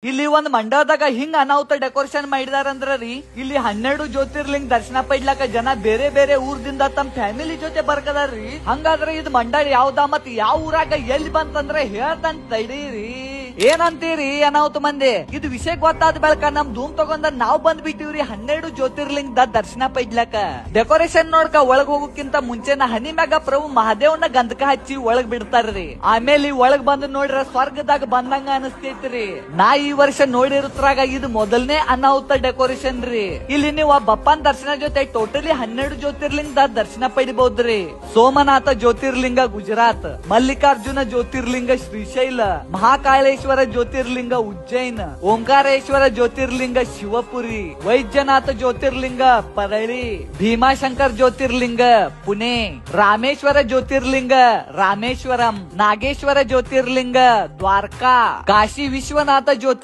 ಇಲ್ಲಿ ಒಂದ್ ಮಂಡಪದಾಗ ಹಿಂಗ್ ಅನಾಹುತ ಡೆಕೋರೇಷನ್ ಮಾಡಿದಾರಂದ್ರಿ ಇಲ್ಲಿ 12 ಜ್ಯೋತಿರ್ಲಿಂಗ ದರ್ಶನ ಪಡ್ಲಾಕ ಜನ ಬೇರೆ ಬೇರೆ ಊರ್ದಿಂದ ತಮ್ಮ ಫ್ಯಾಮಿಲಿ ಜೊತೆ ಬರ್ಕದಾರ್ರಿ. ಹಂಗಾದ್ರೆ ಇದು ಮಂಡಳ ಯಾವ್ದ ಮತ್ ಯಾವ ಊರಾಗ ಎಲ್ಲಿ ಬಂತಂದ್ರೆ ಹೇಳ್ತಂತ ತಡೀರಿ. ಏನಂತೀರಿ ಅನಾಹುತ ಮಂದಿ? ಇದು ವಿಷಯ ಗೊತ್ತಾದ ಬೆಳಕ ನಮ್ ಧೂಮ್ ತಗೊಂಡ ನಾವ್ ಬಂದ್ ಬಿಟ್ಟಿವ್ರಿ 12 ಜ್ಯೋತಿರ್ಲಿಂಗದ ದರ್ಶನ ಪಡ್ಲಾಕ. ಡೆಕೋರೇಷನ್ ನೋಡ್ಕ ಒಳಗ್ ಹೋಗೋಕ್ಕಿಂತ ಮುಂಚೆನ ಹನಿ ಮ್ಯಾಗ ಪ್ರಭು ಮಹಾದೇವನ ಗಂಧಕ ಹಚ್ಚಿ ಒಳಗ್ ಬಿಡ್ತಾರ್ರಿ. ಆಮೇಲೆ ಒಳಗ್ ಬಂದು ನೋಡ್ರ ಸ್ವರ್ಗದಾಗ ಬಂದಂಗ ಅನಸ್ತೈತ್ರಿ. ನಾ ಈ ವರ್ಷ ನೋಡಿರುತ್ರಾಗ ಇದು ಮೊದಲನೇ ಅನಾಹುತ ಡೆಕೋರೇಷನ್ ರೀ. ಇಲ್ಲಿ ನೀವು ಬಪ್ಪನ್ ದರ್ಶನ ಜೊತೆ ಟೋಟಲಿ 12 ಜ್ಯೋತಿರ್ಲಿಂಗದ ದರ್ಶನ ಪಡಿಬಹುದ್ರಿ. ಸೋಮನಾಥ ಜ್ಯೋತಿರ್ಲಿಂಗ ಗುಜರಾತ್, ಮಲ್ಲಿಕಾರ್ಜುನ ಜ್ಯೋತಿರ್ಲಿಂಗ ಶ್ರೀಶೈಲ, ಮಹಾಕಾಳೇಶ್ವರ ಜ್ಯೋತಿರ್ಲಿಂಗ ಉಜ್ಜೈನ್, ಓಂಕಾರೇಶ್ವರ ಜ್ಯೋತಿರ್ಲಿಂಗ ಶಿವಪುರಿ, ವೈದ್ಯನಾಥ ಜ್ಯೋತಿರ್ಲಿಂಗ ಪರಳಿ, ಭೀಮಾಶಂಕರ್ ಜ್ಯೋತಿರ್ಲಿಂಗ ಪುಣೆ, ರಾಮೇಶ್ವರ ಜ್ಯೋತಿರ್ಲಿಂಗ ರಾಮೇಶ್ವರಂ, ನಾಗೇಶ್ವರ ಜ್ಯೋತಿರ್ಲಿಂಗ ದ್ವಾರಕಾ, ಕಾಶಿ ವಿಶ್ವನಾಥ ಜ್ಯೋತಿರ್ಲಿಂಗ